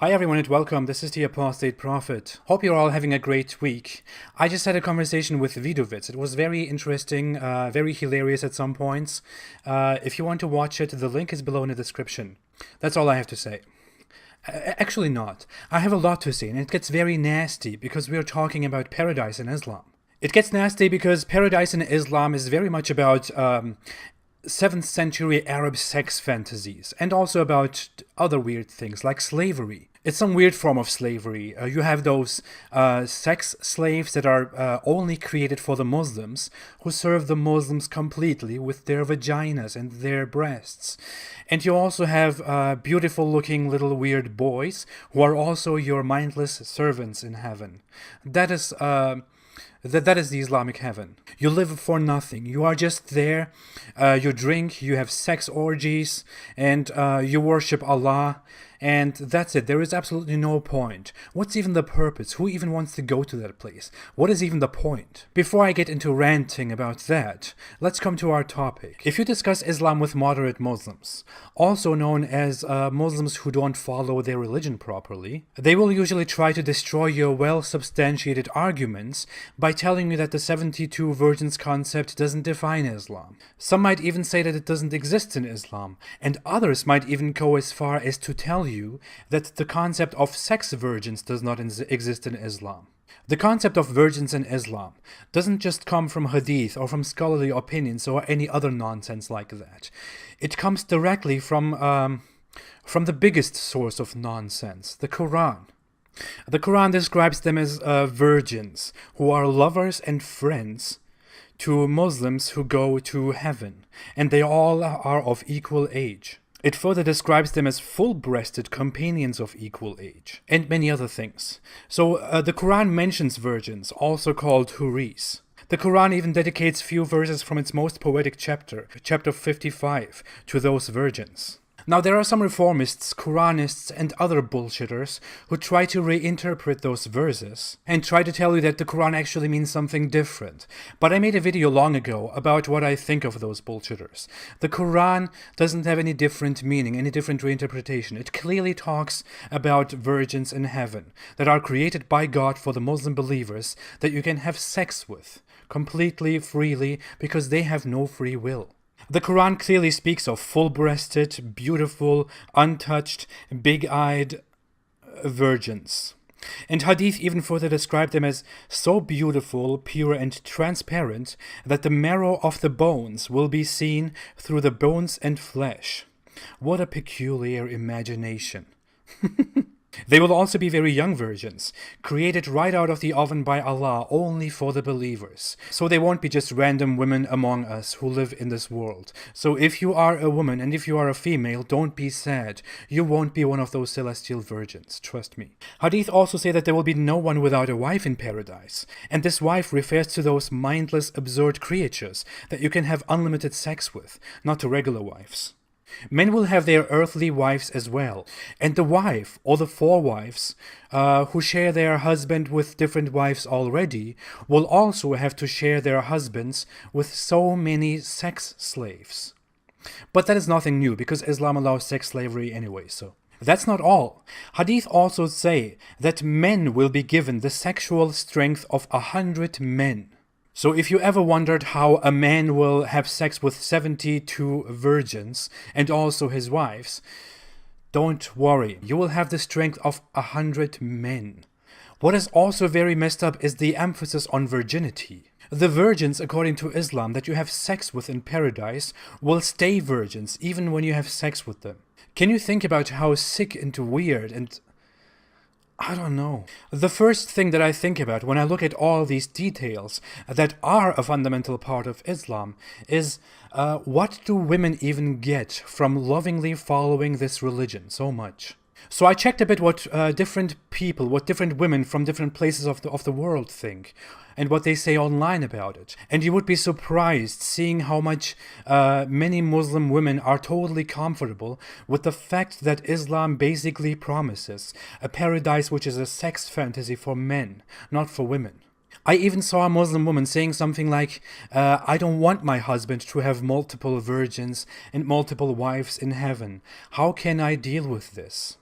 Hi everyone and welcome. This is the Apostate Prophet. Hope you're all having a great week. I just had a conversation with Vidovitz. It was very interesting, very hilarious at some points. If you want to watch it, the link is below in the description. That's all I have to say. Actually not. I have a lot to say and it gets very nasty because we're talking about paradise in Islam. It gets nasty because paradise in Islam is very much about 7th century Arab sex fantasies, and also about other weird things like slavery. It's some weird form of slavery. You have those sex slaves that are only created for the Muslims, who serve the Muslims completely with their vaginas and their breasts. And you also have beautiful looking little weird boys who are also your mindless servants in heaven. That is the Islamic heaven. You live for nothing. You are just there. You drink, you have sex orgies, and you worship Allah. And that's it. There is absolutely no point. What's even the purpose? Who even wants to go to that place? What is even the point? Before I get into ranting about that, let's come to our topic. If you discuss Islam with moderate Muslims, also known as Muslims who don't follow their religion properly, they will usually try to destroy your well-substantiated arguments by telling you that the 72 virgins concept doesn't define Islam. Some might even say that it doesn't exist in Islam, and others might even go as far as to tell you that the concept of sex virgins does not exist in Islam. The concept of virgins in Islam doesn't just come from hadith or from scholarly opinions or any other nonsense like that. It comes directly from the biggest source of nonsense, the Quran. The Quran describes them as virgins who are lovers and friends to Muslims who go to heaven, and they all are of equal age. It further describes them as full-breasted companions of equal age, and many other things. So the Quran mentions virgins, also called huris. The Quran even dedicates few verses from its most poetic chapter, chapter 55, to those virgins. Now, there are some reformists, Quranists, and other bullshitters who try to reinterpret those verses and try to tell you that the Quran actually means something different. But I made a video long ago about what I think of those bullshitters. The Quran doesn't have any different meaning, any different reinterpretation. It clearly talks about virgins in heaven that are created by God for the Muslim believers that you can have sex with completely, freely, because they have no free will. The Quran clearly speaks of full-breasted, beautiful, untouched, big-eyed virgins. And Hadith even further described them as so beautiful, pure, and transparent that the marrow of the bones will be seen through the bones and flesh. What a peculiar imagination. They will also be very young virgins, created right out of the oven by Allah only for the believers. So they won't be just random women among us who live in this world. So if you are a woman and if you are a female, don't be sad. You won't be one of those celestial virgins, trust me. Hadith also say that there will be no one without a wife in paradise. And this wife refers to those mindless, absurd creatures that you can have unlimited sex with, not to regular wives. Men will have their earthly wives as well, and the wife, or the four wives, who share their husband with different wives already, will also have to share their husbands with so many sex slaves. But that is nothing new, because Islam allows sex slavery anyway, so. That's not all. Hadith also say that men will be given the sexual strength of 100 men. So if you ever wondered how a man will have sex with 72 virgins and also his wives, don't worry. You will have the strength of 100 men. What is also very messed up is the emphasis on virginity. The virgins, according to Islam, that you have sex with in paradise will stay virgins even when you have sex with them. Can you think about how sick and weird and I don't know. The first thing that I think about when I look at all these details that are a fundamental part of Islam is what do women even get from lovingly following this religion so much? So I checked a bit what different people, what different women from different places of the world think, and what they say online about it. And you would be surprised seeing how much many Muslim women are totally comfortable with the fact that Islam basically promises a paradise which is a sex fantasy for men, not for women. I even saw a Muslim woman saying something like, I don't want my husband to have multiple virgins and multiple wives in heaven. How can I deal with this?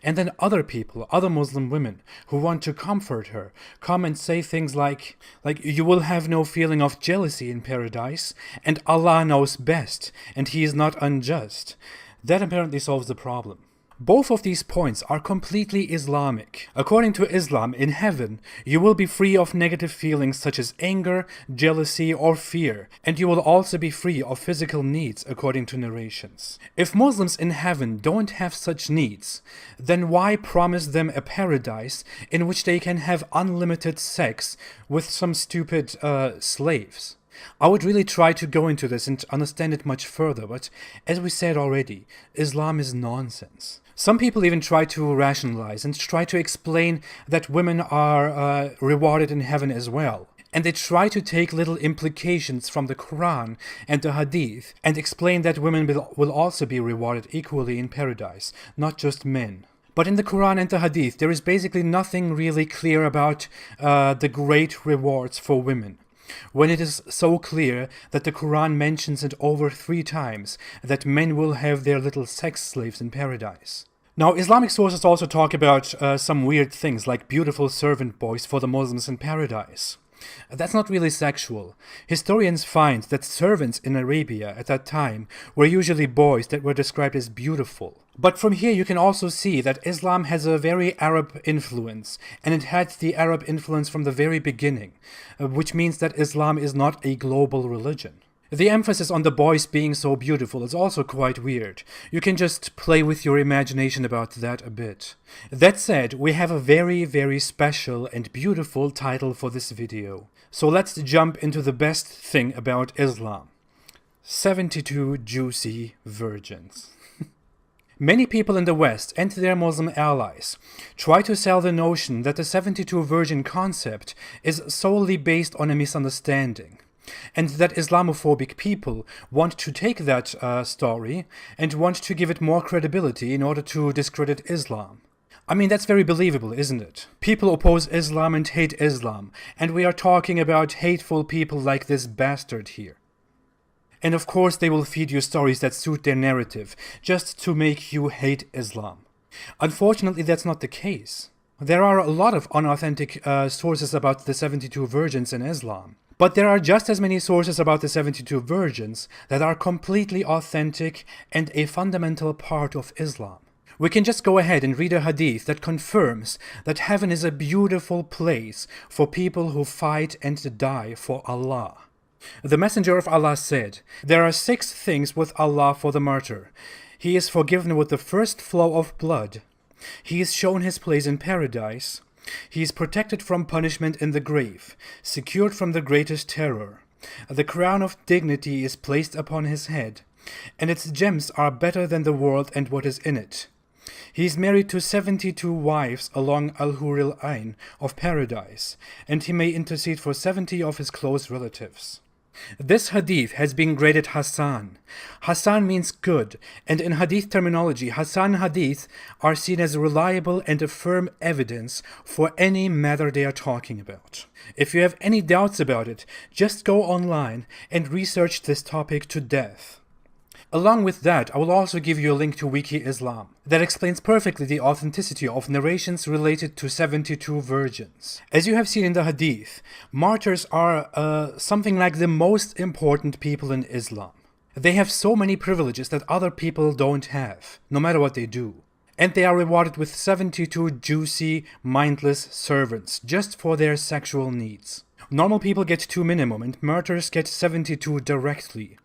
And then other people, other Muslim women who want to comfort her, come and say things like you will have no feeling of jealousy in paradise, and Allah knows best, and He is not unjust. That apparently solves the problem. Both of these points are completely Islamic. According to Islam, in heaven, you will be free of negative feelings such as anger, jealousy, or fear, and you will also be free of physical needs, according to narrations. If Muslims in heaven don't have such needs, then why promise them a paradise in which they can have unlimited sex with some stupid slaves? I would really try to go into this and understand it much further, but as we said already, Islam is nonsense. Some people even try to rationalize and try to explain that women are rewarded in heaven as well. And they try to take little implications from the Quran and the Hadith and explain that women will also be rewarded equally in paradise, not just men. But in the Quran and the Hadith, there is basically nothing really clear about the great rewards for women, when it is so clear that the Quran mentions it over 3 times that men will have their little sex slaves in paradise. Now, Islamic sources also talk about some weird things like beautiful servant boys for the Muslims in paradise. That's not really sexual. Historians find that servants in Arabia at that time were usually boys that were described as beautiful. But from here you can also see that Islam has a very Arab influence, and it had the Arab influence from the very beginning, which means that Islam is not a global religion. The emphasis on the boys being so beautiful is also quite weird. You can just play with your imagination about that a bit. That said, we have a very, very special and beautiful title for this video. So let's jump into the best thing about Islam. 72 juicy virgins. Many people in the West and their Muslim allies try to sell the notion that the 72 virgin concept is solely based on a misunderstanding, and that Islamophobic people want to take that story and want to give it more credibility in order to discredit Islam. I mean, that's very believable, isn't it? People oppose Islam and hate Islam, and we are talking about hateful people like this bastard here. And of course they will feed you stories that suit their narrative, just to make you hate Islam. Unfortunately, that's not the case. There are a lot of unauthentic sources about the 72 virgins in Islam. But there are just as many sources about the 72 virgins that are completely authentic and a fundamental part of Islam. We can just go ahead and read a hadith that confirms that heaven is a beautiful place for people who fight and die for Allah. The Messenger of Allah said, "There are 6 things with Allah for the martyr. He is forgiven with the first flow of blood. He is shown his place in paradise. He is protected from punishment in the grave, secured from the greatest terror. The crown of dignity is placed upon his head, and its gems are better than the world and what is in it. He is married to 72 wives along Al-Huril Ain of paradise, and he may intercede for 70 of his close relatives." This hadith has been graded Hassan. Hassan means good, and in hadith terminology, Hassan hadith are seen as reliable and a firm evidence for any matter they are talking about. If you have any doubts about it, just go online and research this topic to death. Along with that, I will also give you a link to Wiki Islam that explains perfectly the authenticity of narrations related to 72 virgins. As you have seen in the hadith, martyrs are something like the most important people in Islam. They have so many privileges that other people don't have, no matter what they do. And they are rewarded with 72 juicy, mindless servants just for their sexual needs. Normal people get 2 minimum, and martyrs get 72 directly.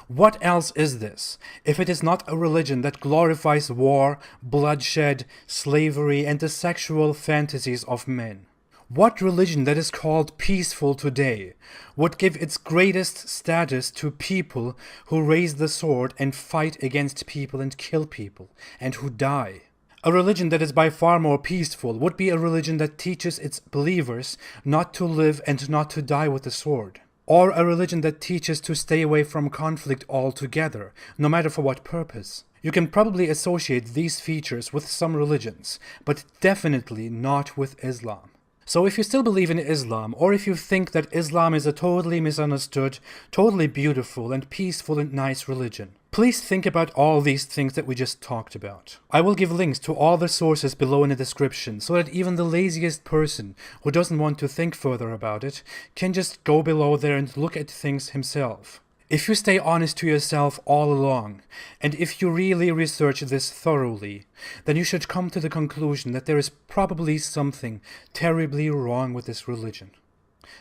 What else is this, if it is not a religion that glorifies war, bloodshed, slavery, and the sexual fantasies of men? What religion that is called peaceful today would give its greatest status to people who raise the sword and fight against people and kill people, and who die? A religion that is by far more peaceful would be a religion that teaches its believers not to live and not to die with the sword. Or a religion that teaches to stay away from conflict altogether, no matter for what purpose. You can probably associate these features with some religions, but definitely not with Islam. So if you still believe in Islam, or if you think that Islam is a totally misunderstood, totally beautiful and peaceful and nice religion, Please think about all these things that we just talked about. I will give links to all the sources below in the description so that even the laziest person who doesn't want to think further about it can just go below there and look at things himself. If you stay honest to yourself all along, and if you really research this thoroughly, then you should come to the conclusion that there is probably something terribly wrong with this religion.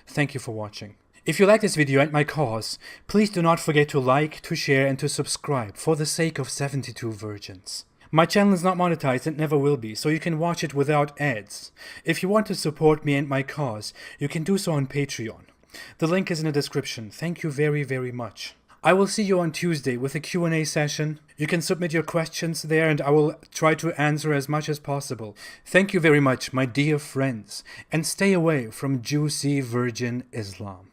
Thank you for watching. If you like this video and my cause, please do not forget to like, to share, and to subscribe for the sake of 72 virgins. My channel is not monetized and never will be, so you can watch it without ads. If you want to support me and my cause, you can do so on Patreon. The link is in the description. Thank you very, very much. I will see you on Tuesday with a Q&A session. You can submit your questions there and I will try to answer as much as possible. Thank you very much, my dear friends, and stay away from juicy virgin Islam.